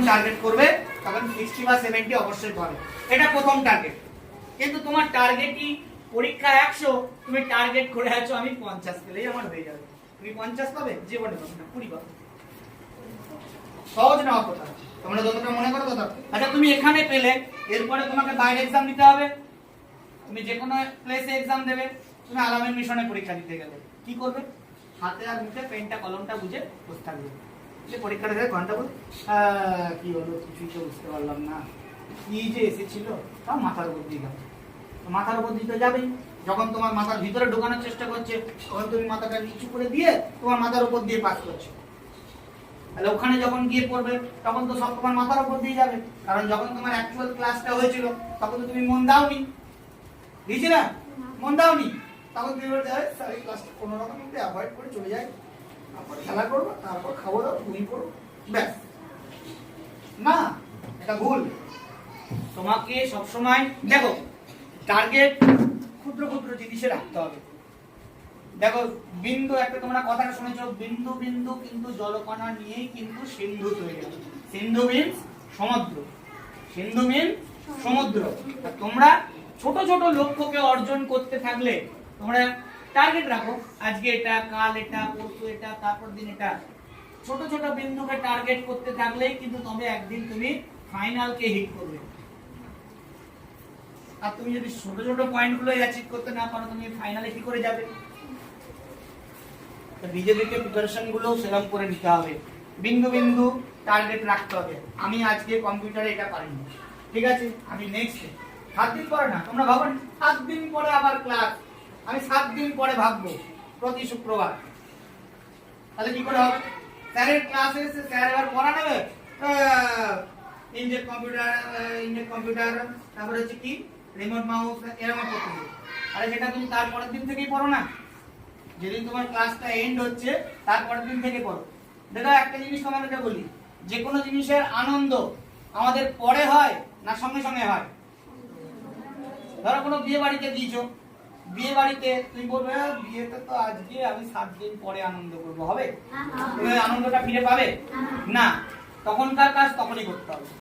Target করবে তখন 60 বা 70 অবশ্যই পাবে, এটা প্রথম টার্গেট। কিন্তু তোমার টার্গেটই পরীক্ষা 100, তুমি টার্গেট করে আছো আমি 50 পেলেই আমার হয়ে যাবে, তুমি 50 পাবে? জীবনে পাবে না, 20 পাবে। সহজ না কথা, তোমরা যতটা মনে করো তত। আচ্ছা তুমি এখানে পেলে, এরপরে তোমাকে বাইরে এক্সাম দিতে হবে, তুমি যে কোনো প্লেসে এক্সাম দেবে। তুমি আলামিন মিশনে পরীক্ষা দিতে গেলে কি করবে? হাতে আর মুখে পেনটা কলমটা বুঝে বসে থাকবে, যে পরীক্ষাটা দেবে ঘন্টা বল কি হলো কিছুই তো বুঝতে পারলাম না, কি যে এসেছিল তাও মাথার উপর দিয়ে যাবে, মাথার উপর দিতে যাবেই। যখন তোমার মাথার ভিতরে ঢোকানোর চেষ্টা করছে তখন তুমি মাথাটা নিচু করে দিয়ে তোমার মাথার উপর দিয়ে পাস করছো, তাহলে ওখানে যখন গিয়ে পড়বে তখন তো সব তোমার মাথার উপর দিয়ে যাবে। কারণ যখন তোমার অ্যাকচুয়াল ক্লাসটা হয়েছিল তখন তো তুমি মন দাওনি, দিয়েছি না, মন দাওনি, তখন তুমি বলতে হয় স্যার এই ক্লাসটা কোনো রকম একটু অ্যাভয়েড করে চলে যাই, তারপর খেলা করবো, তারপর খাবো দাও, ঘুমিয়ে পড়বো, ব্যাস। না, এটা ভুল। তোমাকে সবসময় দেখো টার্গেট ক্ষুদ্র ক্ষুদ্র জিনিসে রাখতে হবে। দেখো বিন্দু, একটা তোমরা কথাটা শুনেছো, বিন্দু বিন্দু কিন্তু জলকণা নিয়েই কিন্তু সিন্ধু তৈরি হয়। সিন্ধু মিন্স সমুদ্র, সিন্ধু মিন্স সমুদ্র। তোমরা ছোট ছোট লক্ষ্যকে অর্জন করতে থাকলে তোমরা টার্গেট রাখো, আজকে এটা, কাল এটা, পরশু এটা, তারপর দিন এটা, ছোট ছোট বিন্দুকে টার্গেট করতে থাকলেই কিন্তু তবে একদিন তুমি ফাইনালকে হিট করবে। আর তুমি যদি ছোট ছোট পয়েন্টগুলো অ্যাচিভ করতে না পারো তুমি ফাইনালে কি করে যাবে? নিজেদেরকে প্রিপারেশন গুলো সেরকম করে নিতে হবে, বিন্দু বিন্দু টার্গেট রাখতে হবে। আমি আজকে কম্পিউটারে এটা পারিনি, ঠিক আছে, আমি নেক্সট 7 দিন পরে না, তোমরা ভাবো 7 দিন পরে আবার ক্লাস, আমি 7 দিন পরে ভাববো প্রতি শুক্রবার, তাহলে কি করে হবে? স্যারের ক্লাসে এসে স্যার এবার পড়া নেবে, ইনজেক্ট কম্পিউটার, তারপরে হচ্ছে কি রিমোট মাউস, এরকম করতে হবে। আরে সেটা তুমি তারপরের দিন থেকেই পড়ো না, যেদিন তোমার ক্লাসটা এন্ড হচ্ছে তারপরের দিন থেকে পড়ো। দেখো একটা জিনিস তোমাদেরকে বলি, যে কোনো জিনিসের আনন্দ আমাদের পরে হয় না সঙ্গে সঙ্গে হয়? ধরো কোনো বিয়ে বাড়িতে দিয়েছো, বিয়ে বাড়িতে তুমি বলবে বিয়েতে তো আজকে আমি 7 দিন পরে আনন্দ করবো, হবে? তুমি আনন্দটা ফিরে পাবে না, তখনকার কাজ তখনই করতে হবে।